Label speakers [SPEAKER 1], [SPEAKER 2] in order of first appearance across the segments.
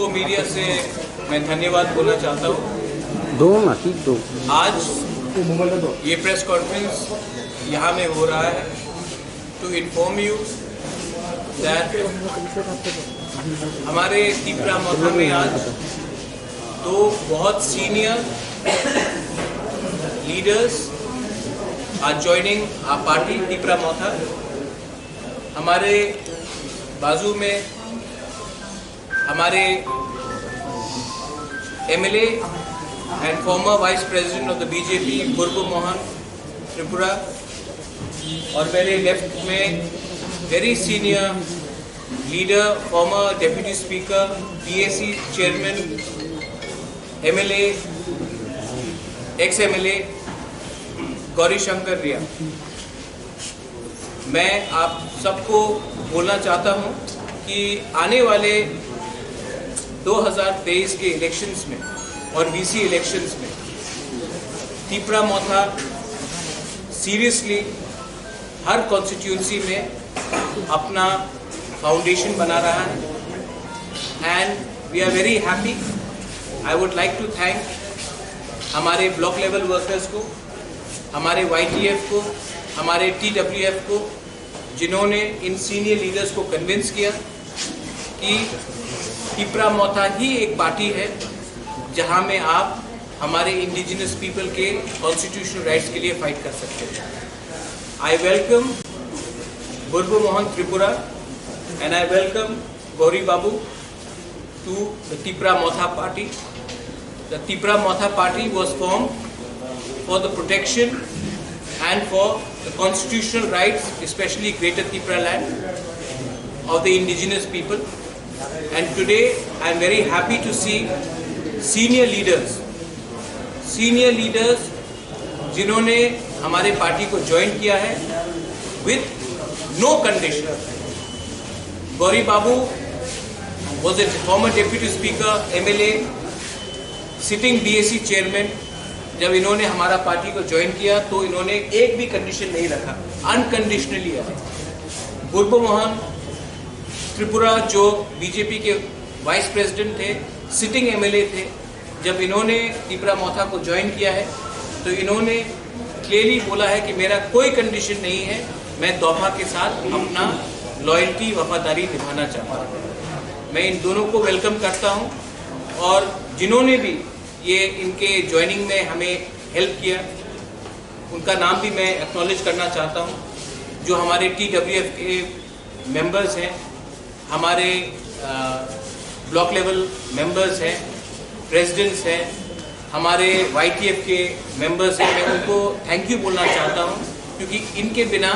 [SPEAKER 1] सबको मीडिया से मैं धन्यवाद बोलना चाहता हूँ। आज ये प्रेस कॉन्फ्रेंस यहाँ में हो रहा है टू इन्फॉर्म यू दैट हमारे तीपरा मोथा में आज दो बहुत senior leaders are joining our party Tipra Motha. हमारे बाजू में हमारे MLA and former vice president of the BJP Burbo Mohan Tripura, और मेरे लेफ्ट में very senior leader former deputy speaker PAC chairman MLA ex MLA Gauri Shankar Riya. मैं आप सबको बोलना चाहता हूं कि आने वाले 2023 के इलेक्शंस में और बीसी इलेक्शंस में तीपरा मोथा सीरियसली हर कॉन्स्टिट्यूंसी में अपना फाउंडेशन बना रहा है and we are very happy. I would like to thank हमारे ब्लॉक लेवल वर्कर्स को, हमारे YTF को, हमारे TWF को, जिन्होंने इन सीनियर लीडर्स को कन्विंस किया कि तीपरा मोथा ही एक पार्टी है जहां में आप हमारे इंडिजिनस पीपल के कॉन्स्टिट्यूशनल राइट्स के लिए फाइट कर सकते हैं। I welcome Burbo Mohan Tripura and I welcome Gauri Babu to the Tipra Motha party. The Tipra Motha party was formed for the protection and for the constitutional rights, especially Greater Tripura land of the indigenous people. And today I am very happy to see senior leaders जिन्होंने हमारे party को join किया है with no condition. Gauri Babu was a former deputy speaker, MLA, sitting BAC chairman. जब इन्होंने हमारा party को join किया तो इन्होंने एक भी कंडीशन नहीं रखा, अनकंडीशनली आए। बुर्बो मोहन त्रिपुरा जो बीजेपी के वाइस प्रेसिडेंट थे, सिटिंग एमएलए थे, जब इन्होंने तीपरा मोथा को ज्वाइन किया है तो इन्होंने क्लियरली बोला है कि मेरा कोई कंडीशन नहीं है, मैं दोफा के साथ अपना लॉयल्टी वफादारी निभाना चाहता हूँ। मैं इन दोनों को वेलकम करता हूँ और जिन्होंने भी ये इनके ज्वाइनिंग में हमें हेल्प किया उनका नाम भी मैं एक्नॉलेज करना चाहता हूँ। जो हमारे TWF के मेंबर्स हैं, हमारे ब्लॉक लेवल मेंबर्स हैं, प्रेसिडेंट्स हैं, हमारे YTF के मेंबर्स हैं, मैं उनको थैंक यू बोलना चाहता हूँ क्योंकि इनके बिना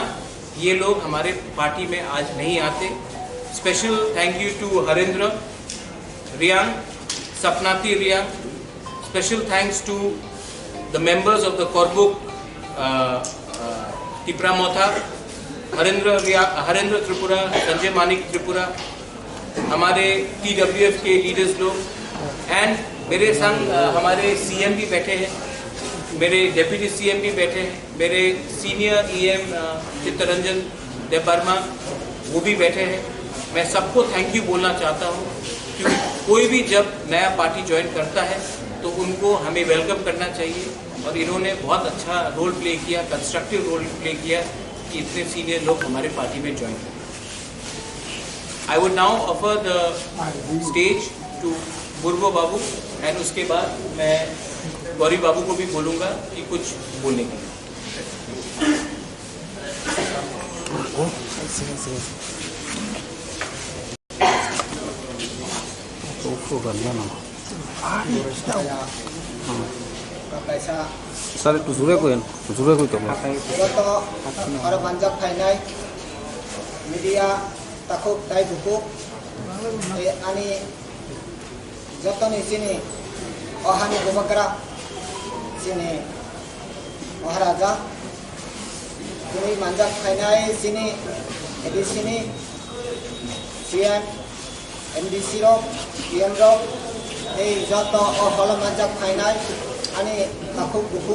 [SPEAKER 1] ये लोग हमारे पार्टी में आज नहीं आते। Special thank you to Harendra Reang, Sapnati Reang. Special thanks to the members of the Korbuk Tipra Motha, Harendra Tripura, Sanjay Manik Tripura, हमारे TWF के लीडर्स लोग एंड मेरे संग हमारे CM भी बैठे हैं, मेरे डेप्यूटी CM भी बैठे हैं, मेरे सीनियर EM चित्तरंजन देवर्मा वो भी बैठे हैं। मैं सबको थैंक यू बोलना चाहता हूँ क्योंकि कोई भी जब नया पार्टी ज्वाइन करता है तो उनको हमें वेलकम करना चाहिए और इन्होंने बहुत अच्छा रोल प्ले किया, कंस्ट्रक्टिव रोल प्ले किया कि इतने सीनियर लोग हमारे पार्टी में ज्वाइन करें। I would now offer the stage to Burbo Babu and उसके बाद मैं गौरी बाबू को भी बोलूँगा कि कुछ बोलने के लिए।
[SPEAKER 2] Sare tu sure ko to
[SPEAKER 3] और मंजक फाइनाई मीडिया तको ताई बुको अनि जतन सिनी अहानी गोबकरा सिनी महाराजा कुनी मंजक फाइनाई सिनी एडी सिनी सीएम MDC रो PM रो ए जत अहल मंजक फाइनाई अनि तको बुको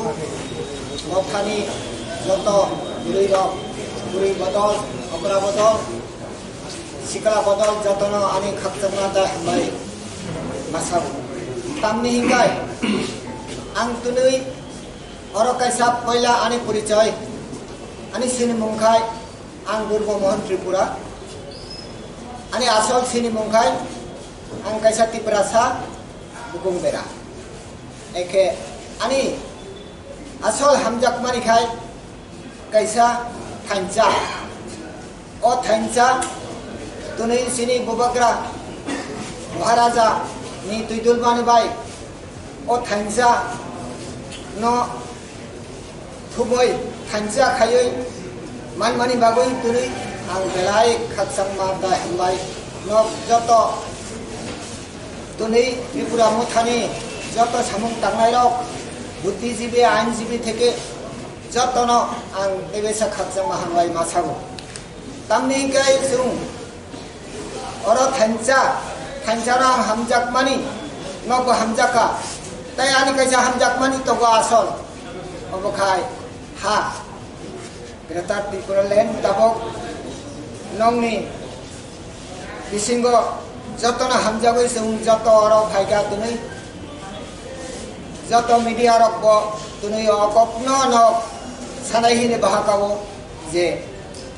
[SPEAKER 3] मोखानी जत बुरी बदल अकरा बदल सिकला बदल जतन अनि खक्चमा दा भाई masabu tamni hingkai ang tunui oro kaisa poila ani porichoy ani sini mungkai ang Durgo Mohan Tripura ani asol sini mungkai ang kaisa Tiprasa Bukung Bera eke ani asol hamjak mani khai kaisa thancha o thancha tunai sini Bubagra Maharaja ni Tuidul Bani Bai o thancha no thuboi thancha khayoi mani bagoi tunai ang belai khaksang ma da hambai no joto tunai Tripura muthani joto samung tangnai rok buddhijibi ainjibi theke joto no ang ebesa khaksang ma hambai masago tamni kai sung oro thanjarang hamjak mani nogo hamjaka tai ani kaisa hamjak mani to go asol obokai ha Greater Tripura Land tabok nongni bisingo joto na hamjagoi sung joto oro phaiga tunai joto media rok bo tunai okopno no sanai hine bahakabo je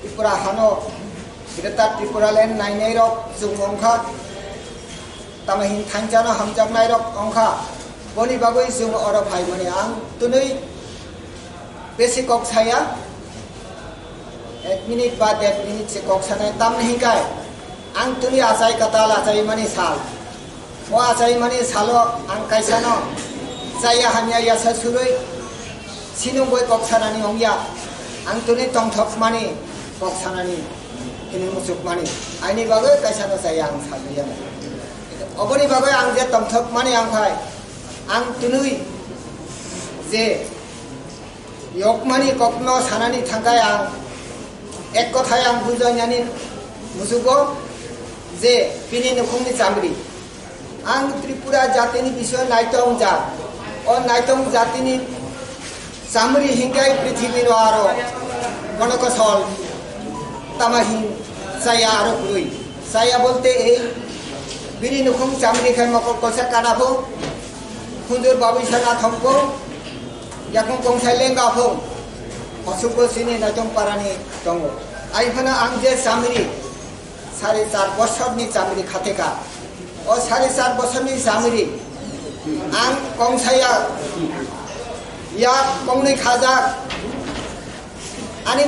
[SPEAKER 3] Tripura hano Greater Tripura Land nainai rok sung ongkha tamahin thanjana hamjak nai rok ongkha boni bagoi sung oro phai mani ang tunai basic kok saya 1 minute ba 1 minute se kok sanai tam nahi kai ang tunai asai katala asai mani sal o asai mani salo ang kaisano saya hanya yasa surui sinung boy kok sanani ongya ang tunai tongthok mani kok sanani ini musuk mani aini bagoi kaisano saya ang saluya oboni bagoi ang je tongthok mani ang khai ang tunui je yok mani kokno sanani thangkai ang ek kothai ang bujanyani musugo je pini nukhungni chamri ang Tripura jatini bishoy naitong jat o naitong jatini chamri hingkai prithibir aro konokosol tamahin saya aro kurui saya bolte ei bini nukhung chamri khai mokol kosa kanapho khundur babisana thongko yakung kongsai lenga pho Osuko sini naitong parani tongo aifana angje chamri 4.5 বছর ni chamri khateka o 4.5 বছর ni chamri ang kongsaya ya kongni khajak ani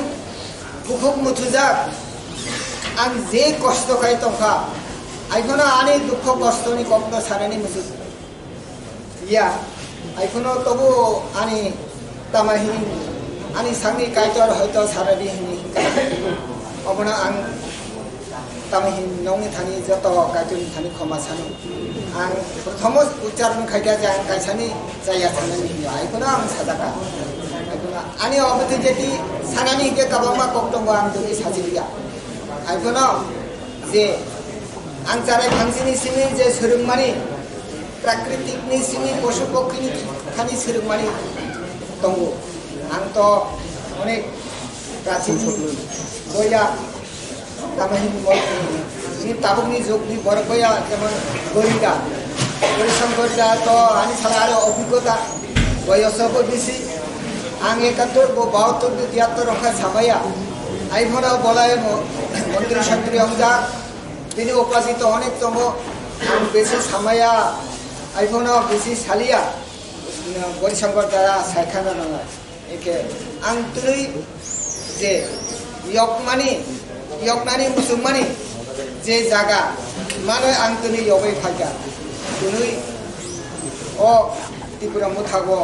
[SPEAKER 3] bukhuk muthujak ang je kosto khai tongkha aifana ani dukho kosto ni kokno sarani musu ya aifano tobo ani tamahi ani sangni kaitor hoyto sarari hini obona ang tamahi nongni thani joto kaituni thani khoma sanu ang prothomo ucharon khaika je ang kaisani jaya thanani aifano ang sadaka aifano ani obati jeti sanani ke kabama koktongo ang duni sajiliya aifano je ang charai phangsini sini je surungmani प्राकृतिक नि सिनि पशु पक्षी नि खानि सिरुमानि तंगो आं तो अनेक प्राचीन गोया तामहिन नि ताबुकनि जोगनि बरगया जेमन गोरिगा गोरिशंकर जा तो आनि सालारो अभिज्ञता बयसबो बेसी आं 71 को 72 को 73 रखा साबाया आइफोना बलाय मंत्री शक्ति हमजा तिनि उपासित अनेक तंगो आं बेसी सामाया आइफोना बेसी सालिया गोरिशंकर द्वारा सायखाना नङा एके आं तुरै जे यकनानि मुसुमानि जे जागा मानो आं तुनै यबै फाइगा तुनै ओ त्रिपुरा मुथागो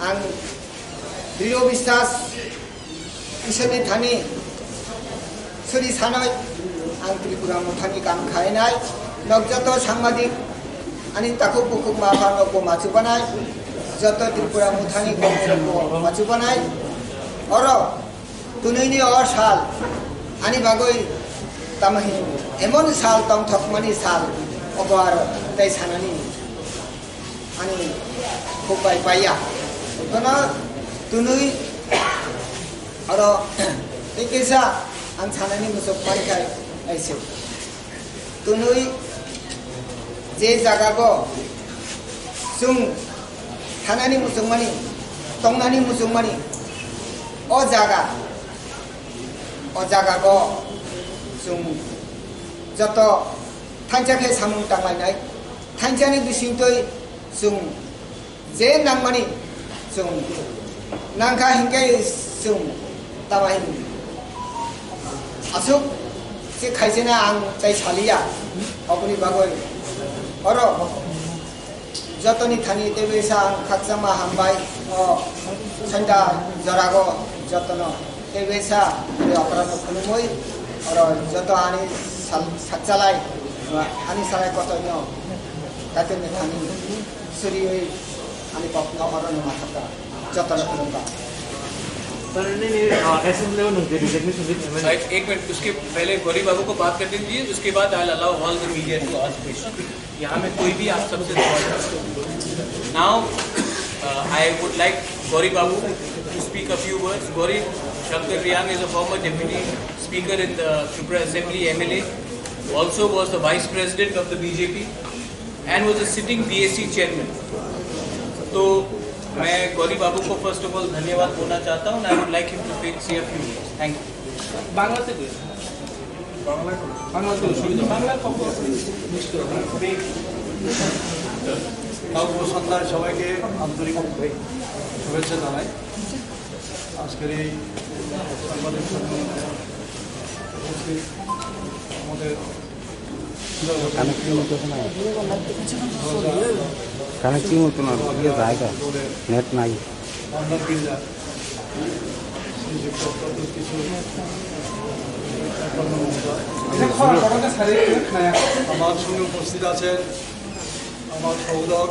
[SPEAKER 3] आं दृढ़ विश्वास इसोरनि थानि सुरि सानाय आं त्रिपुरा मुथानि काम खायनाय नगजत सांबादिक ani takuk bukuk maafan ko machubanai joto Tripura muthani ko machubanai oro tunini or sal ani bagoi tamahi emon sal tong thokmani sal obar tai sanani ani khopai paya kono tunui oro ekesa ang sanani musuk parikai aise tunui जे जागाखौ जों थानानै मुसुंमानि तंनानै मुसुंमानि अ जागाखौ जों जत थांजाखै सामुं टांलायनाय थांजानि बिसिंतै जों जे नांमानि जों नांखा हिंगाय जों तामाहिन आसुक जे खायसेना आं जाय सालिया अबनि बागै अर जतनि थानि तेबेसा आं खाकसामा हामबाय अ सन्दा जरागो जतन तेबेसा अपराध खुलुमै अर जत आनि साकचालाय आनि सालाय कतन्य कातेनि थानि सुरियै आनि पपन अरन माथाका जतन खुलुमबा
[SPEAKER 1] एक मिनट उसके पहले गौरी बाबू को बात करने दीजिए उसके बाद I allow all the media to ask question यहाँ में कोई भी आप सबसे now I would like Gauri Babu to speak a few words Gauri Shankar Riyang is a former deputy speaker in the Tripura Assembly MLA also was the vice president of the BJP and was a sitting BSc chairman तो मैं गौरी बाबू को first of all धन्यवाद बोलना चाहता हूँ I would like him to say a few words thank you Bangla से
[SPEAKER 4] সন্ধ্যায় সবাইকে আন্তরিক শুভেচ্ছা জানাই আজকের এই সাংবাদিক সম্মেলনে উপস্থিত আমাদের
[SPEAKER 2] কানেক্টিং হতো না জায়গা নেট নাই
[SPEAKER 4] আমার সঙ্গে উপস্থিত আছেন আমার সহোদর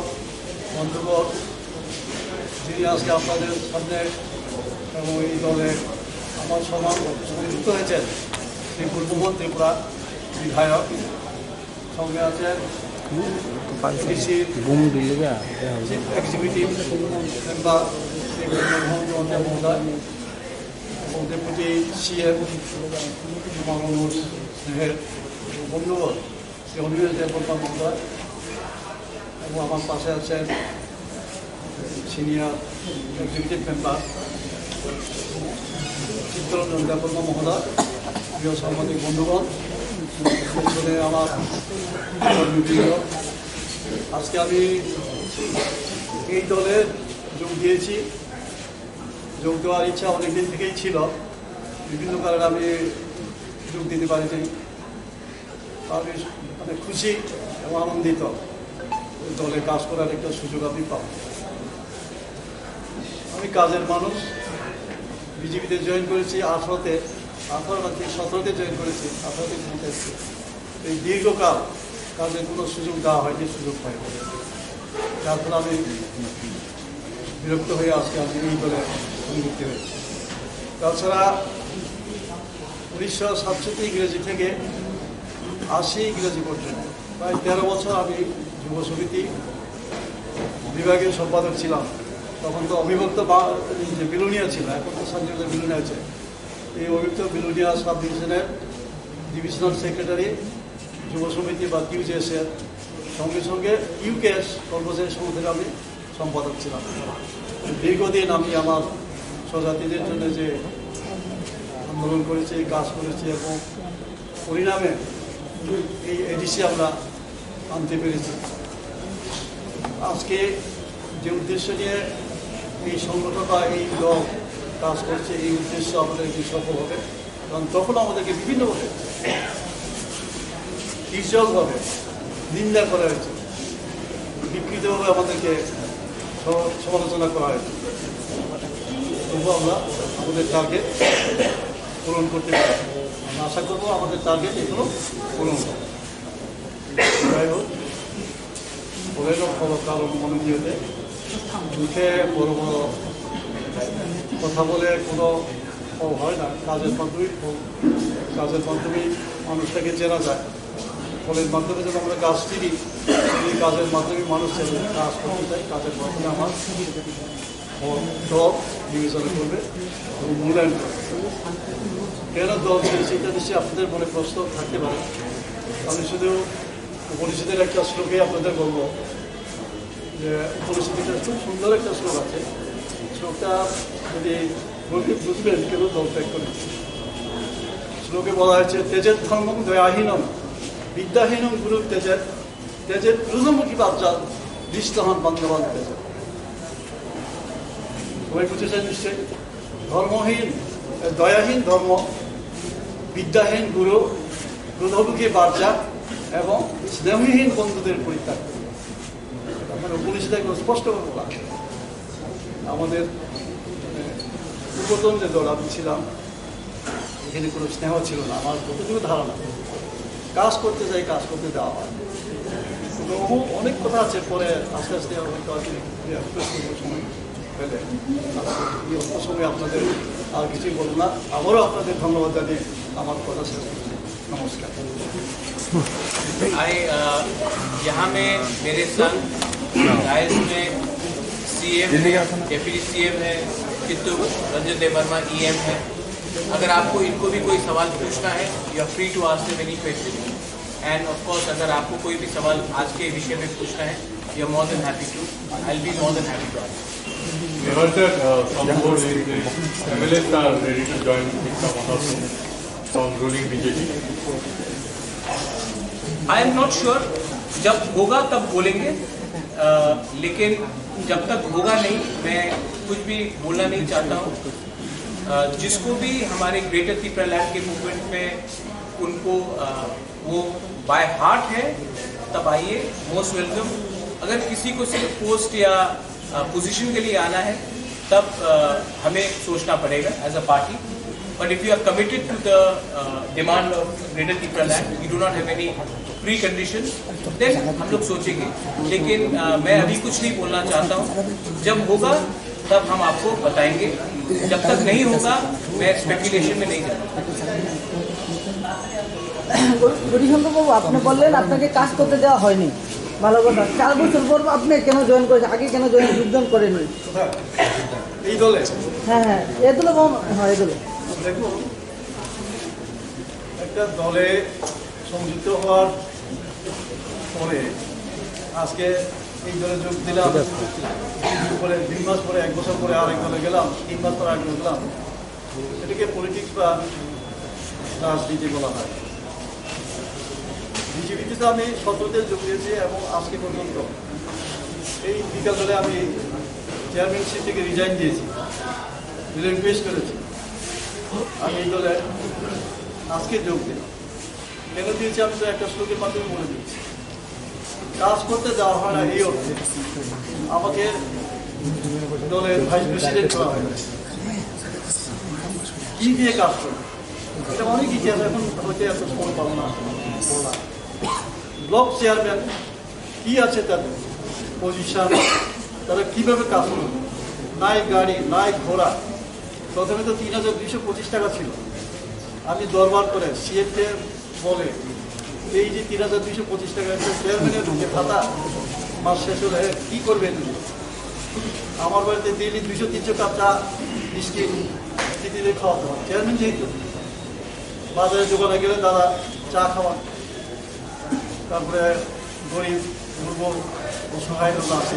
[SPEAKER 4] বন্ধুবর যিনি আজকে আপনাদের সামনে এবং এই দলে আমার সমান যুক্ত হয়েছেন শ্রী পূর্ববন ত্রিপুরা বিধায়ক সঙ্গে আছেন এক্সিকিউটিভ মেম্বার শ্রী মোহন মহোদয় এবং ডেপুটি সিএম আমার স্নেহের বন্ধুবর শ্রী অনিমেষ দেববর্মা মহোদয় এবং আমার পাশে আছেন senior executive member Chittaranjan Debbarma মহোদয় প্রিয় সাংবাদিক বন্ধুগণ পেছনে আমার কর্মীবৃন্দ আজকে আমি এই দলে যোগ দিয়েছি যোগ দেওয়ার ইচ্ছা অনেকদিন থেকেই ছিল বিভিন্ন কারণে আমি যোগ দিতে পারিনি আমি অনেক খুশি এবং আনন্দিত দলে কাজ করার একটা সুযোগ আমি পাব আমি কাজের মানুষ বিজেপিতে জয়েন করেছি 18-তে 17-তে জয়েন করেছি 18-তে ক্ষমতা এসেছি এই দীর্ঘকাল কাজের কোনো সুযোগ দেওয়া হয়নি সুযোগ পাইনি যার ফলে আমি বিরক্ত হয়ে আজকে আমি এই দলে সংযুক্ত হয়েছি তাছাড়া 1967 ইংরেজি থেকে 80 ইংরেজি পর্যন্ত প্রায় 13 বছর আমি যুব সমিতি বিভাগীয় সম্পাদক ছিলাম তখন তো অবিভক্ত যে বিলুনিয়া ছিল এখন তো সঞ্জয় বিলুনিয়া আছে এই অবিভক্ত বিলুনিয়া সাব ডিভিশনের ডিভিশনাল সেক্রেটারি যুব সমিতি বা কিউজেএসের সঙ্গে সঙ্গে ইউকেএস কর্মচারী সমিতির আমি সম্পাদক ছিলাম দীর্ঘদিন আমি আমার স্বজাতিদের জন্য যে আন্দোলন করেছি কাজ করেছি এবং পরিণামে এই এডিসি আমরা আনতে পেরেছি আজকে যে উদ্দেশ্য নিয়ে এই সংগঠন বা এই দল কাজ করছে এই উদ্দেশ্য আমাদের কি সফল হবে কারণ তখন আমাদেরকে বিভিন্নভাবে ইজ্জতভাবে নিন্দা করা হয়েছে বিকৃতভাবে আমাদেরকে সমালোচনা করা হয়েছে তবু আমরা আমাদের টার্গেট পূরণ করতে পারি আমরা আশা করবো আমাদের টার্গেট এগুলো পূরণ হবে যাই হোক বলে বড় কারণ মনোনীয়তে মুখে বড় বড় কথা বলে কোনো ফল হয় না কাজের মাধ্যমেই মানুষটাকে চেনা যায় ফলের মাধ্যমে যখন আমরা কাজ চিনি সেই কাজের মাধ্যমে মানুষ কাজ করতে চাই কাজের মাধ্যমে আমার দল বিবেচনা করবে এবং মূল্যায়ন করবে কেন দল ছেড়েছে এটা নিশ্চয়ই আপনাদের মনে প্রশ্ন থাকতে পারে আমি শুধু উপনিষদের একটা শ্লোকে আপনাদের বলবো যে উপনিষদের খুব সুন্দর একটা শ্লোক আছে। শ্লোকটা যদি বুঝবেন কেউ দল ত্যাগ করে। শ্লোকে বলা হয়েছে তেজের ধর্মং দয়াহীনম বিদ্যাহীনম গুরু তেজের রুজমুখী বাচ্চা দৃষ্টহন বান্ধবান তেজের। সবাই বুঝেছেন নিশ্চয়ই? ধর্মহীন দয়াহীন ধর্ম, বিদ্যাহীন গুরু, ক্রোধমুখী বাচ্চা এবং স্নেহহীন বন্ধুদের পরিত্যাগ। মানে উপনিষদে একদম স্পষ্ট করে বলা। আমাদের পূর্বতন যে দল আমি ছিলাম, এখানে কোনো স্নেহ ছিল না। আমার কতটুকু ধারণা, কাজ করতে যাই, কাজ করতে দেওয়া হয়। অনেক কথা আছে, পরে আস্তে আস্তে সময় পেলে সময় আপনাদের আর কিছুই বলবো না। আবারও আপনাদের ধন্যবাদ জানিয়ে আমার কথা শেষ করছি। নমস্কার।
[SPEAKER 1] यहाँ में मेरे संग राइस में सीएम, डेप्यूटी सीएम है, चित्तू रंजन देव वर्मा ईएम है। अगर आपको इनको भी कोई सवाल पूछना है, you are free to ask them any question. And of course अगर आपको कोई भी सवाल आज के विषय में पूछना है, you are more than happy to, I will be more than happy to ask.
[SPEAKER 5] We heard that some more MLAs are ready to join with some ruling BJP.
[SPEAKER 1] I am not sure, जब होगा तब बोलेंगे, लेकिन जब तक होगा नहीं मैं कुछ भी बोलना नहीं चाहता हूँ। जिसको भी हमारे ग्रेटर त्रिपुरालैंड के मूवमेंट में उनको वो बाय हार्ट है, तब आइए, मोस्ट वेलकम। अगर किसी को सिर्फ पोस्ट या पोजीशन के लिए आना है, तब हमें सोचना पड़ेगा as a party. But if you are committed to the demand of greater Tripuraland, you do not have any precondition, then हम लोग सोचेंगे। लेकिन मैं अभी कुछ नहीं बोलना चाहता हूँ। जब होगा तब हम आपको बताएंगे, जब तक नहीं होगा मैं स्पेकुलेशन में नहीं जाऊँगा।
[SPEAKER 6] গৌরীশঙ্কর বাবু, আপনি বললেন আপনাকে কাজ করতে দেওয়া হয়নি, ভালো কথা। 4 বছর পর আপনি কেন জয়েন করেছেন, আগে কেন যোগদান করেননি?
[SPEAKER 4] এই দলে
[SPEAKER 6] হ্যাঁ হ্যাঁ, এগুলো হ্যাঁ এগুলো
[SPEAKER 4] দেখুন, একটা দলে সংযুক্ত হওয়ার পরে আজকে এই দলে যোগ দিলাম, পরে 2 মাস পরে, 1 বছর পরে আরেক দলে গেলাম, 3 মাস পরে আরেক দলে গেলাম। এটাকে পলিটিক্স বা রাজনীতি বলা হয়। বিজেপিতে তো আমি 17তে যোগ দিয়েছি এবং আজকে পর্যন্ত এই বিকাল দলে আমি চেয়ারম্যানশিপ থেকে রিজাইন দিয়েছি, রিকোয়েস্ট করেছি আমি এই দলে আজকে যোগ দিই। কেন দিয়েছি আমি তো একটা শ্লোকের মাধ্যমে বলে দিয়েছি। কাজ করতে দেওয়া হয় না, এই অর্থে আমাকে দলের ভাইস প্রেসিডেন্ট করা হয়। কি দিয়ে কাজ করবে এটা অনেক ইতিহাস, এখন হয়তো এত সময় পাবো না বলা। ব্লক চেয়ারম্যান কি আছে তাদের পজিশন, তারা কীভাবে কাজ করবে, নাই গাড়ি নাই ঘোড়া। প্রথমে তো 3225 টাকা ছিল। আমি দরবার করে সিএফকে বলে এই যে 3225 টাকা চেয়ারম্যানের যে ভাতা মাস শেষ হলে কী করবে তুমি? আমার বাড়িতে ডেইলি 200-300 কাপ চা বিস্কিট দিতে খাওয়াতে হয়। চেয়ারম্যান যেহেতু বাজারে দোকানে গেলে দাদা চা খাওয়া, তারপরে গরিব দুর্বল অসহায় লোক আছে,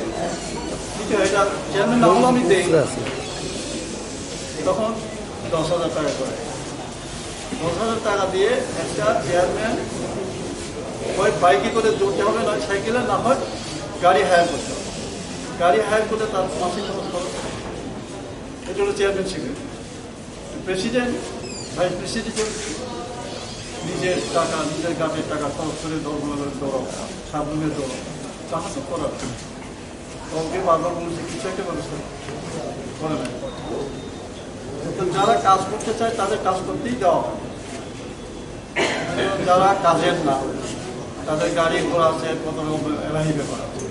[SPEAKER 4] ঠিক আছে, এটা চেয়ারম্যান না হলে আমি দেই। তখন 10,000 টাকা করে, 10,000 টাকা দিয়ে একটা চেয়ারম্যান হয় বাইকে করে দৌড়তে হবে, নয় সাইকেলে, না হয় গাড়ি হায়ার করতে হবে। গাড়ি হায়ার করলে তার মাসিক খরচ খরচ, এটা হলো চেয়ারম্যানশিপের। প্রেসিডেন্ট, ভাইস প্রেসিডেন্ট নিজের টাকা, নিজের গাড়ির টাকা খরচ করে দলগুলোর দৌড়াও, সাবরুমের দৌড়াও, তাহা তো করার। দলকে বারবার বলছে কিছু একটা ব্যবস্থা করে না। তো যারা কাজ করতে চায় তাদের কাজ করতেই দেওয়া হয়। যারা কাজের না, তাদের গাড়ি ঘোড়া আছে, কত রকম এলাহি ব্যাপার আছে।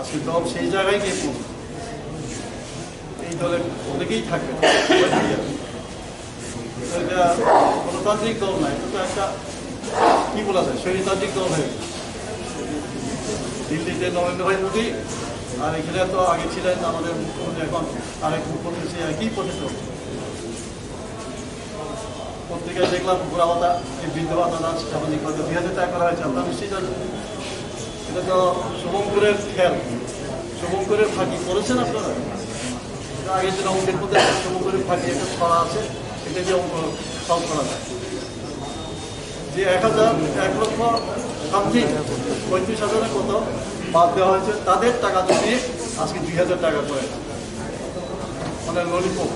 [SPEAKER 4] আজকে দল সেই জায়গায় গিয়ে পড়বে। এই দলে অনেকেই থাকবে, এটা গণতান্ত্রিক দল নয়, এটা তো একটা কি বলা যায় স্বৈরতান্ত্রিক দল হয়ে গেছে। দিল্লিতে নরেন্দ্র ভাই মোদী, আর এখানে তো আগে ছিলেন আমাদের মুখ্যমন্ত্রী, এখন আরেক মুখ্যমন্ত্রী একই পথে চলছে। পত্রিকায় দেখলাম বুড়া ভাতা, এই বৃদ্ধ ভাতা না সামাজিক ভাতা 2000 টাকা করা হয়েছে। আপনারা নিশ্চয়ই জানেন এটা তো শুভঙ্করের খেল, শুভঙ্করের ফাঁকি করেছেন আপনারা। আগে যেটা অঙ্কের মধ্যে শুভঙ্করের ফাঁকি একটা ছড়া আছে, এটা দিয়ে অঙ্ক সলভ করা যায়। যে 1 লক্ষ সামথিং 35,000 কত বাদ দেওয়া হয়েছে, তাদের টাকা দিয়ে আজকে 2000 টাকা করেছে, মানে ললিপপ।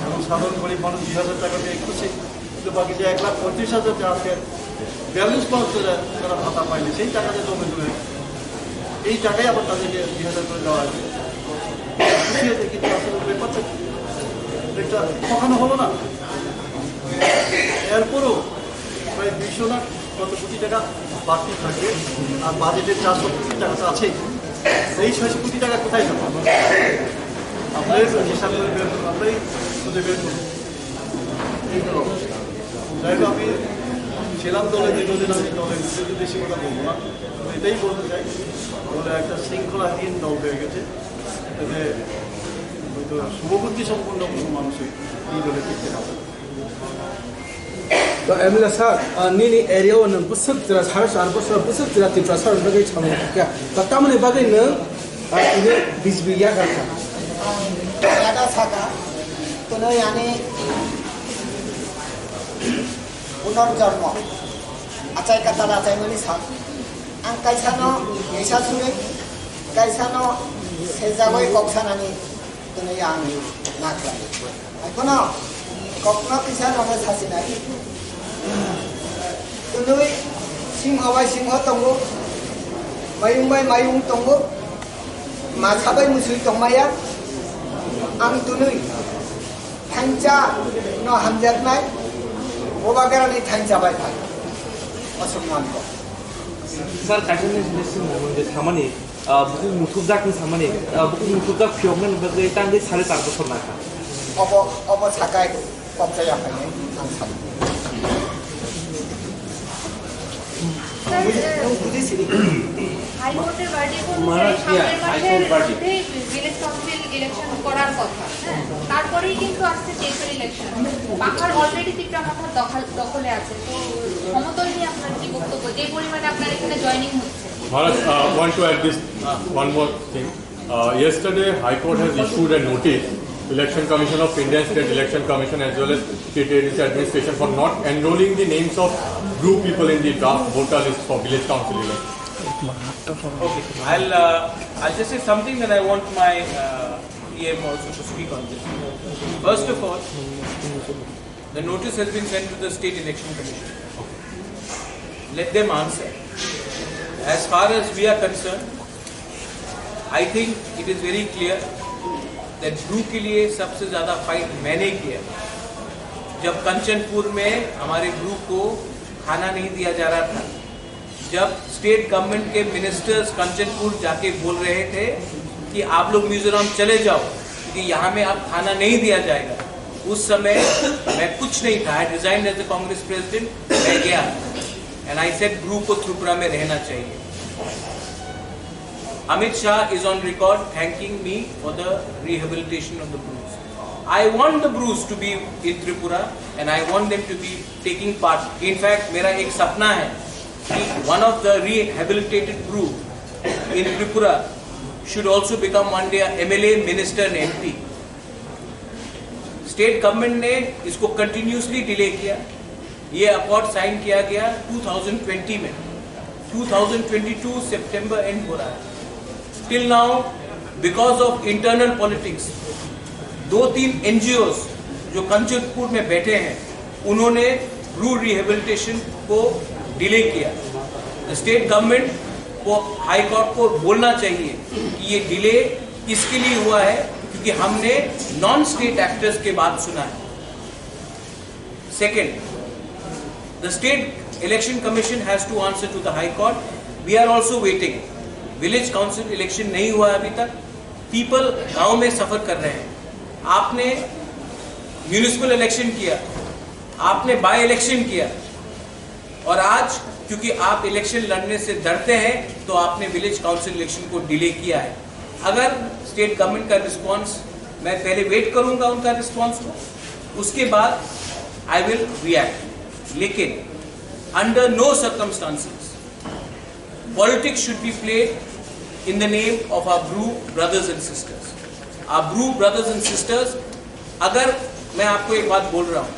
[SPEAKER 4] এবং সাধারণ গরিব মানুষ 2000 টাকা দিয়ে খুশি, কিন্তু বাকি যে 1,35,000 যে আজকে 42 পর্যন্ত তারা ভাতা পায়নি, সেই টাকাতে জমে জমে এই টাকাই আবার তাদেরকে 2000 করে দেওয়া হয়েছে। খুশি হতে, কিন্তু আসলে ব্যাপারটা একটা কখনো হলো না। এরপরও প্রায় 200 না কত কোটি টাকা বাড়তি থাকে, আর বাজেটের 400 কোটি টাকা তো আছেই। এই 600 কোটি টাকা কোথায় যাবে? আপনারাই হিসাব করে বের করুন, আপনারাই খুঁজে বের করুন। এই হলো অবস্থা। যাই হোক, আমি ছিলাম দলে, দীর্ঘদিন আমি দলের বিরুদ্ধে বেশি কথা বলবো না, এটাই বলতে চাই, দলে একটা শৃঙ্খলাহীন দল হয়ে গেছে। এতে হয়তো শুভবুদ্ধি সম্পন্ন কোনো মানুষই এই দলে টিকতে পারবে।
[SPEAKER 7] तो एमएलए सर निनी एरिया वन बुसक जरा सारस आर बसर बुसक जरा तिप्रा सर बगे छमे क्या तकामने बगे न इने बिजबिया करता
[SPEAKER 3] ada saka tuno yani punorjormo acai kata acai mani sak ang kaisano isa sure kaisano sejagoi koksanani tuno yang nakla kono kokno kisano ga sasinai tunoi singho bai singho tongo mayung bai mayung tongo masabai musui tongmaya ang tunoi thancha no hamjat nai obagara ni thancha bai thai asomman ko
[SPEAKER 8] sir kaisane jinisi monde thamani buku mutubdak ni samani buku mutubdak phiomna bagai tangge 4.5 বছর na ka
[SPEAKER 3] obo sakai kopjaya pai ang sam
[SPEAKER 9] হাইকোর্টের verdict সামনের মাসের মধ্যে village council election করার কথা, তারপরেই কিন্তু আসছে টেম্পোরারি ইলেকশন। পাহাড় অলরেডি তিনটা মাথার দখলে আছে, তো সমতল নিয়ে আপনার কি বক্তব্য, যে পরিমাণে আপনার এখানে জয়েনিং হচ্ছে?
[SPEAKER 5] Maharaj, want to add this one more thing. Yesterday, High Court has issued a notice, Election Commission of India, State Election Commission as well as State Agency Administration for not enrolling the names of group people in the draft voter list for village council election.
[SPEAKER 1] Okay, I'll just say something, and I want my EM also to speak on this. First of all, the notice has been sent to the State Election Commission. Let them answer. As far as we are concerned, I think it is very clear that group के लिए सबसे ज़्यादा fight मैंने किया। जब कंचनपुर में हमारे group को खाना नहीं दिया जा रहा था, जब स्टेट गवर्नमेंट के मिनिस्टर्स कंचनपुर जाके बोल रहे थे कि आप लोग मिजोरम चले जाओ क्योंकि यहाँ में आप खाना नहीं दिया जाएगा, उस समय मैं कुछ नहीं था, आई रिजाइन्ड एज द कांग्रेस प्रेसिडेंट, मैं गया एंड आई सेड ग्रुप को त्रिपुरा में रहना चाहिए। Amit Shah is on record thanking me for the rehabilitation of the Brus. I want the Brus to be in Tripura and I want them to be taking part. In fact, मेरा एक सपना है कि one of the rehabilitated Bru in Tripura should also become one day MLA, Minister and MP. State government ने इसको continuously delay किया। ये accord sign किया गया 2020 में, 2022 September end हो रहा है। Till now, because of internal politics, 2-3 NGOs जो कंचनपुर में बैठे हैं, उन्होंने ब्रू रिहेबिलिटेशन को डिले किया। द स्टेट गवर्नमेंट को हाई कोर्ट को बोलना चाहिए कि ये डिले इसके लिए हुआ है क्योंकि हमने नॉन स्टेट एक्टर्स के बात सुना है। Second, the state election commission has to answer to the high court. We are also waiting. Village council election नहीं हुआ अभी तक, पीपल गांव में सफर कर रहे हैं। आपने म्यूनिसिपल इलेक्शन किया, आपने बाय इलेक्शन किया और आज क्योंकि आप इलेक्शन लड़ने से डरते हैं तो आपने विलेज काउंसिल इलेक्शन को डिले किया है। अगर स्टेट गवर्नमेंट का रिस्पांस, मैं पहले वेट करूंगा उनका रिस्पांस को, उसके बाद I will react. Lekin, under no circumstances, politics should be played in the name of our Bru brothers and sisters. Our Bru brothers and sisters, अगर मैं आपको एक बात बोल रहा हूँ,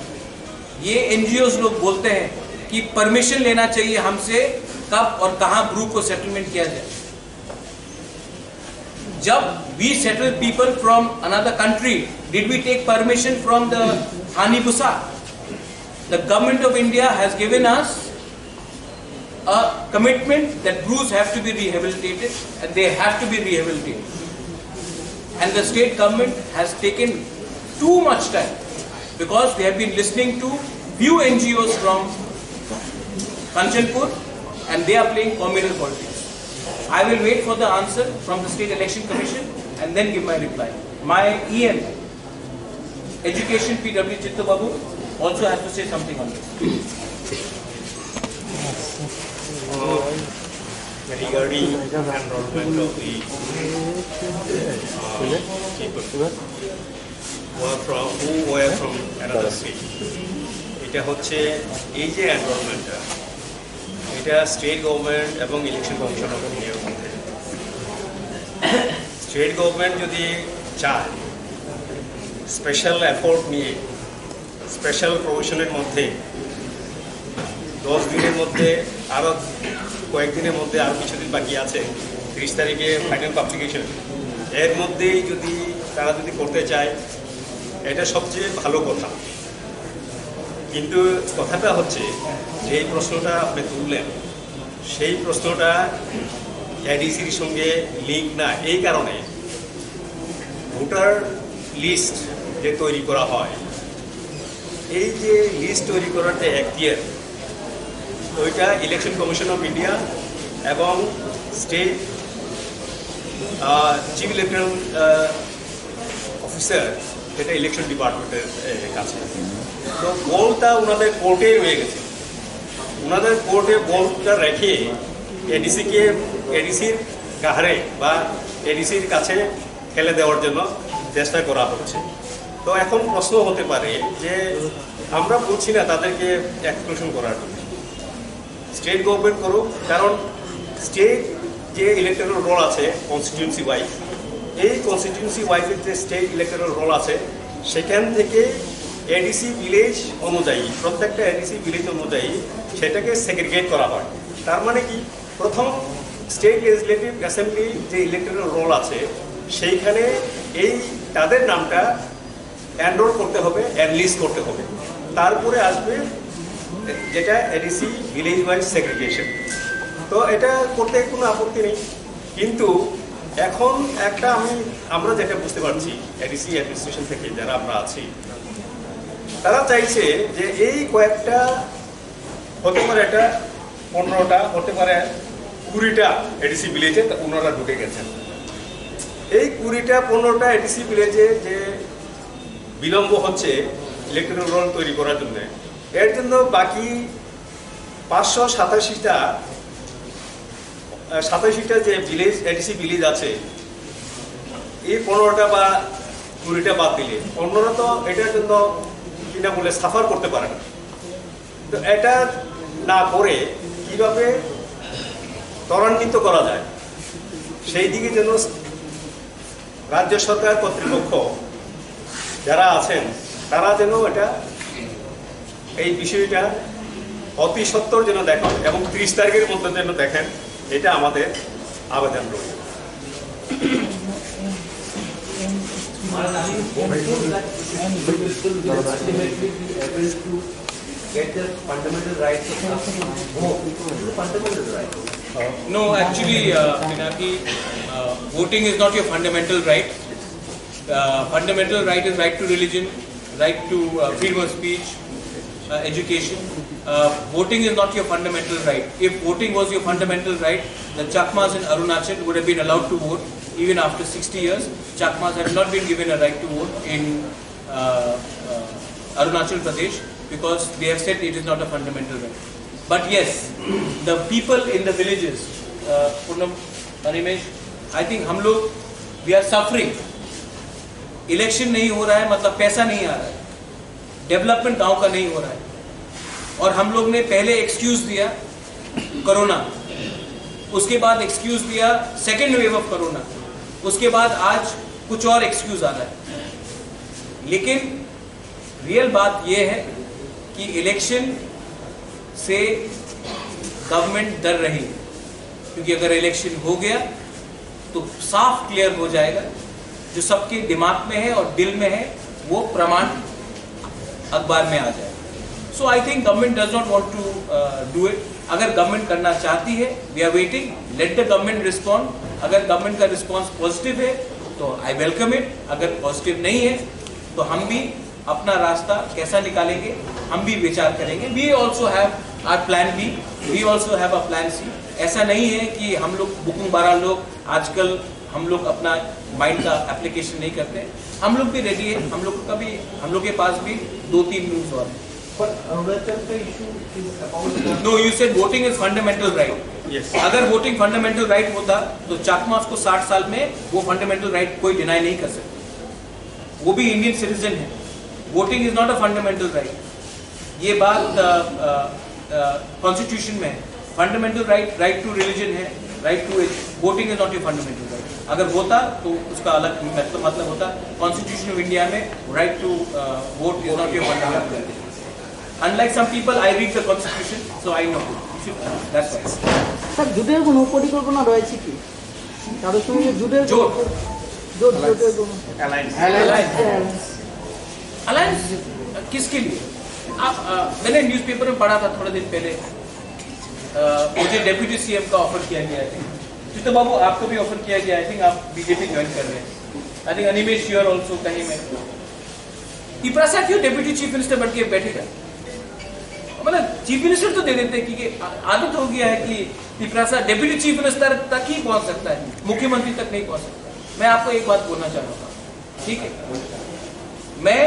[SPEAKER 1] ये NGOs लोग बोलते हैं कि परमिशन लेना चाहिए हमसे कब और कहाँ ब्रू को सेटलमेंट किया जाए. जब we settle people from another country, did we take permission from the Hanibusa? The government of India has given us a commitment that brews have to be rehabilitated, and they have to be rehabilitated. And the state government has taken too much time because they have been listening to few NGOs from Kanchanpur, and they are playing communal politics. I will wait for the answer from the State Election Commission and then give my reply. My EM, Education PW Chittu Babu, also has to say something on this.
[SPEAKER 10] Regarding enrollment of the people who were from another state, এটা হচ্ছে এই যে এনরোলমেন্টটা, এটা state government এবং election commission of ইন্ডিয়ার মধ্যে। State government যদি চায় স্পেশাল এফোর্ট নিয়ে স্পেশাল প্রভিশনের মধ্যে 10 দিনের মধ্যে আরও কয়েকদিনের মধ্যে আরও কিছুদিন বাকি আছে, 30 তারিখে ফাইনাল পাবলিকেশন, এর মধ্যেই যদি তারা যদি করতে চায় এটা সবচেয়ে ভালো কথা। কিন্তু কথাটা হচ্ছে যে এই প্রশ্নটা আপনি তুললেন, সেই প্রশ্নটা এডিসির সঙ্গে লিঙ্ক না। এই কারণে ভোটার লিস্ট যে তৈরি করা হয়, এই যে লিস্ট তৈরি করার যে এখতিয়ার, ওইটা ইলেকশন কমিশন অফ ইন্ডিয়া এবং স্টেট চিফ ইলেকট্রাল অফিসার, এটা ইলেকশন ডিপার্টমেন্টের কাছে। তো বলটা ওনাদের কোর্টে রয়ে গেছে, ওনাদের কোর্টে বলটা রেখে এডিসির গাহারে বা এডিসির কাছে ফেলে দেওয়ার জন্য চেষ্টা করা হচ্ছে। তো এখন প্রশ্ন হতে পারে যে আমরা বলছি না তাদেরকে এক্সক্লুশন করার জন্য, স্টেট গভর্নমেন্ট করুক, কারণ স্টেট যে ইলেকট্রাল রোল আছে কনস্টিটিউন্সি ওয়াইজ, এই কনস্টিটিউন্সি ওয়াইজের যে স্টেট ইলেকট্রাল রোল আছে, সেখান থেকে এডিসি ভিলেজ অনুযায়ী, প্রত্যেকটা এডিসি ভিলেজ অনুযায়ী সেটাকে সেগ্রিগেট করা হয়। তার মানে কি, প্রথম স্টেট লেজিসলেটিভ অ্যাসেম্বলি যে ইলেকট্রাল রোল আছে, সেইখানে এই তাদের নামটা এনরোল করতে হবে, এনলিস্ট করতে হবে, তারপরে আসবে যেটা এডিসি ভিলেজ ওয়াইজ সেগ্রিগেশন। তো এটা করতে কোনো আপত্তি নেই, কিন্তু এখন একটা আমরা যেটা বুঝতে পারছি এডিসি অ্যাডমিনিস্ট্রেশন থেকে যারা আমরা আছি, তারা চাইছে যে এই কয়েকটা হতে পারে, এটা 15টা হতে পারে, 20টা এডিসি ভিলেজে ওনারা ঢুকে গেছেন। এই 20টা 15টা এডিসি ভিলেজে যে বিলম্ব হচ্ছে ইলেকট্রাল রোল তৈরি করার জন্য, এর জন্য বাকি 587টা যে ভিলেজ এডিসি ভিলেজ আছে, এই 15টা বা 20টা বাদ দিলে অন্যরা তো এটার জন্য কিনা বলে সাফার করতে পারে না। তো এটা না করে কিভাবে ত্বরান্বিত করা যায়, সেই দিকে যেন রাজ্য সরকার কর্তৃপক্ষ যারা আছেন তারা যেন এটা এই বিষয়টা অতি সত্বর যেন দেখেন এবং 30 তারিখের মধ্যে যেন দেখেন, এটা আমাদের আবেদন রয়েছে।
[SPEAKER 1] No, actually, Pinaki, voting is not your fundamental right. Fundamental right is right to religion, right to freedom of speech, education. Voting is not your fundamental right. If voting was your fundamental right, the Chakmas in Arunachal would have been allowed to vote even after 60 years. Chakmas have not been given a right to vote in Arunachal Pradesh because they have said it is not a fundamental right. But yes, the people in the villages, Purnam, Animesh, I think हम लोग we are suffering. Election नहीं हो रहा है मतलब पैसा नहीं आ रहा है. डेवलपमेंट गांव का नहीं हो रहा है। और हम लोग ने पहले एक्सक्यूज दिया कोरोना, उसके बाद एक्सक्यूज दिया सेकेंड वेव ऑफ कोरोना, उसके बाद आज कुछ और एक्सक्यूज आ रहा है। लेकिन रियल बात यह है कि इलेक्शन से गवर्नमेंट डर रही है, क्योंकि अगर इलेक्शन हो गया तो साफ क्लियर हो जाएगा, जो सबके दिमाग में है और दिल में है वो प्रमाण अखबार में आ जाएगा। So I think government does not want to do it. अगर गवर्नमेंट करना चाहती है, we are waiting, let the government respond. अगर गवर्नमेंट का रिस्पॉन्स पॉजिटिव है तो आई वेलकम इट, अगर पॉजिटिव नहीं है तो हम भी अपना रास्ता कैसा निकालेंगे हम भी विचार करेंगे। We also have our plan B, we also have a plan C. ऐसा नहीं है कि हम लोग बुकिंग 12 लोग आजकल हम लोग अपना माइंड का एप्लीकेशन नहीं करते, हम लोग भी रेडी है, हम लोग के पास भी 2-3 न्यूज और है। No, you said voting is fundamental right. अगर वोटिंग फंडामेंटल राइट होता तो चाकमास को 60 साल में वो फंडामेंटल राइट कोई डिनाई नहीं कर सकता, वो भी इंडियन सिटीजन है। Voting is not a fundamental right, ये बात कॉन्स्टिट्यूशन में है। फंडामेंटल राइट टू रिलीजन है, right to voting is not a fundamental right. अगर होता तो उसका अलग मतलब होता। कॉन्स्टिट्यूशन ऑफ इंडिया में right to vote is not a fundamental right. Unlike some people, I read the constitution, so I know. That's why.
[SPEAKER 6] Sir জোটের কোনো পরিকল্পনা রয়েছে কি তাদের সঙ্গে জোটের
[SPEAKER 1] জোট
[SPEAKER 6] জোটের কোনো
[SPEAKER 1] अलायंस किसके लिए? आप मैंने न्यूज़पेपर में पढ़ा था थोड़े दिन पहले, मुझे डेप्यूटी सीएम का ऑफर किया गया है। चित्तो बाबू आपको भी ऑफर किया गया, आई थिंक आप बीजेपी ज्वाइन कर रहे हैं। I think Animesh you are also कहीं में। तिपरासा क्यों डेप्यूटी चीफ मिनिस्टर बन के बैठेगा? मतलब चीफ मिनिस्टर तो दे देते हैं, क्योंकि आदत हो गया है कि तिपरासा डेप्यूटी चीफ मिनिस्टर तक ही पहुंच सकता है, मुख्यमंत्री तक नहीं पहुंच सकता। मैं आपको एक बात बोलना चाह रहा हूँ, ठीक है, मैं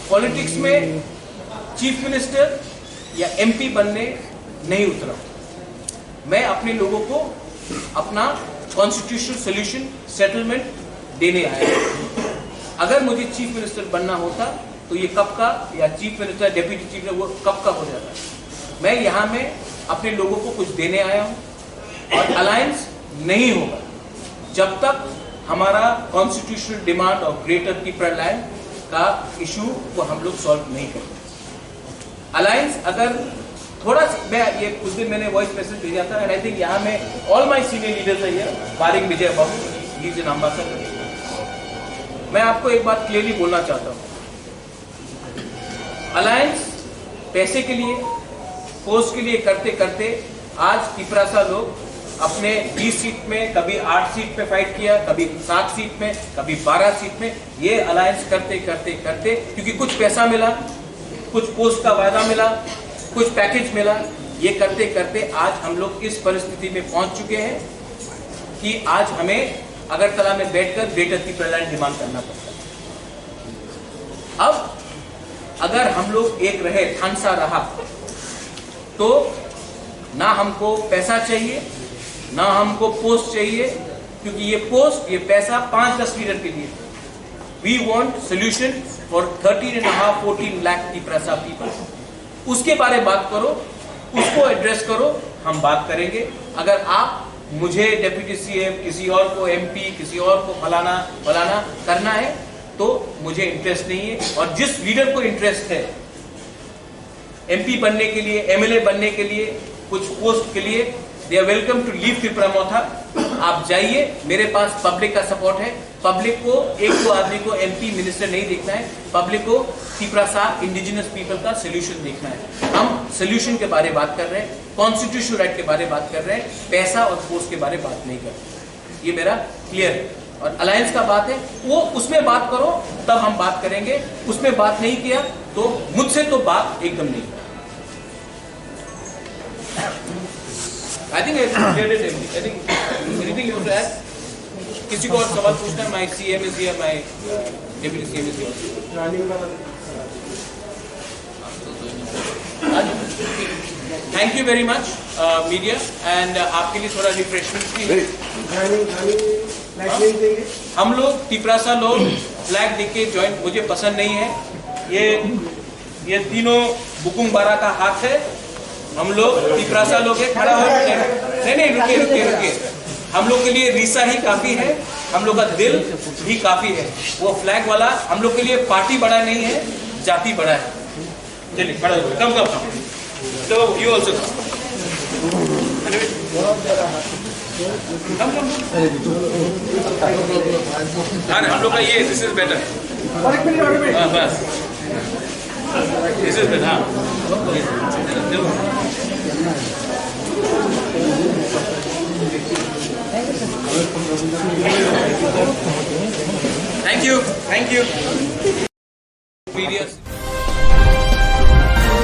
[SPEAKER 1] पॉलिटिक्स में चीफ मिनिस्टर या एमपी बनने नहीं उतरा। मैं अपने लोगों को अपना कॉन्स्टिट्यूशनल सोल्यूशन सेटलमेंट देने आया। अगर मुझे चीफ मिनिस्टर बनना होता तो ये कब का, या chief minister deputy chief minister वो कब का हो जाता। मैं यहाँ में अपने लोगों को कुछ देने आया हूँ, और अलायंस नहीं होगा जब तक हमारा कॉन्स्टिट्यूशनल डिमांड और ग्रेटर तिपरा लैंड का इशू को हम लोग सॉल्व नहीं करते। अलायंस अगर थोड़ा सा, मैं ये उस दिन मैंने वॉइस मैसेज भेजा था, एंड आई थिंक यहाँ में ऑल माय सीनियर लीडर्स है here, Barik Vijay Babu, he is an ambassador. मैं आपको एक बात क्लियरली बोलना चाहता हूँ, अलायंस पैसे के लिए, पोस्ट के लिए करते करते आज तिपरासा लोग अपने 20 सीट में, कभी 8 सीट पे फाइट किया, कभी 7 सीट में, कभी 12 सीट में, ये अलायंस करते करते करते, क्योंकि कुछ पैसा मिला, कुछ पोस्ट का वायदा मिला, कुछ पैकेज मिला, ये करते करते आज हम लोग इस परिस्थिति में पहुंच चुके हैं कि आज हमें अगरतला में बैठकर ग्रेटर तिपरा लैंड डिमांड करना पड़ता है। अब अगर हम लोग एक रहे, थानसा रहा, तो ना हमको पैसा चाहिए, ना हमको पोस्ट चाहिए, क्योंकि ये पोस्ट, ये पैसा 5-10 लीडर के लिए। We want solution for 13.5-14 lakh Tiprasa people. उसके बारे में बात करो, उसको एड्रेस करो, हम बात करेंगे। अगर आप मुझे डेप्यूटी सीएम, किसी और को एमपी, किसी और को फलाना फलाना करना है तो मुझे इंटरेस्ट नहीं है। और जिस लीडर को इंटरेस्ट है एमपी बनने के लिए, एमएलए बनने के लिए, कुछ पोस्ट के लिए, they are welcome to leave Tipra Motha. आप जाइए, मेरे पास पब्लिक का सपोर्ट है। पब्लिक को, एक दो आदमी को एमपी मिनिस्टर नहीं देखना है, पब्लिक को तिपरासा इंडिजिनस पीपल का सोल्यूशन देखना है। हम सोल्यूशन के बारे में बात कर रहे हैं, कॉन्स्टिट्यूशनल राइट के बारे में बात कर रहे हैं, पैसा और पोस्ट के बारे में बात नहीं कर रहे। ये मेरा क्लियर है। और अलायंस का बात है, वो उसमें बात करो तब हम बात करेंगे। उसमें बात नहीं किया तो मुझसे तो बात एकदम नहीं। I think I cleared it everything. I think anything you want to add? किसी को और सवाल पूछना है? My CM is here, my deputy CM is here. Thank you very much, media, and आपके लिए थोड़ा रिफ्रेशमेंट भी है। हम लोग तिपरासा लोग फ्लैग देख के ज्वाइन, मुझे पसंद नहीं है, ये तीनों बुकुंग बारा का हाथ है। हम लोग तिपरासा लोग है, खड़ा हो नहीं रुकिए। हम लोग के लिए रीसा ही काफी है, हम लोग का दिल भी काफी है। वो फ्लैग वाला हम लोग के लिए पार्टी बड़ा नहीं है, जाति बड़ा है। चलिए खड़ा हो, कम तो यू ऑल्सो हम लोग का ये दिस इज बेटर। बस this is better. Thank you.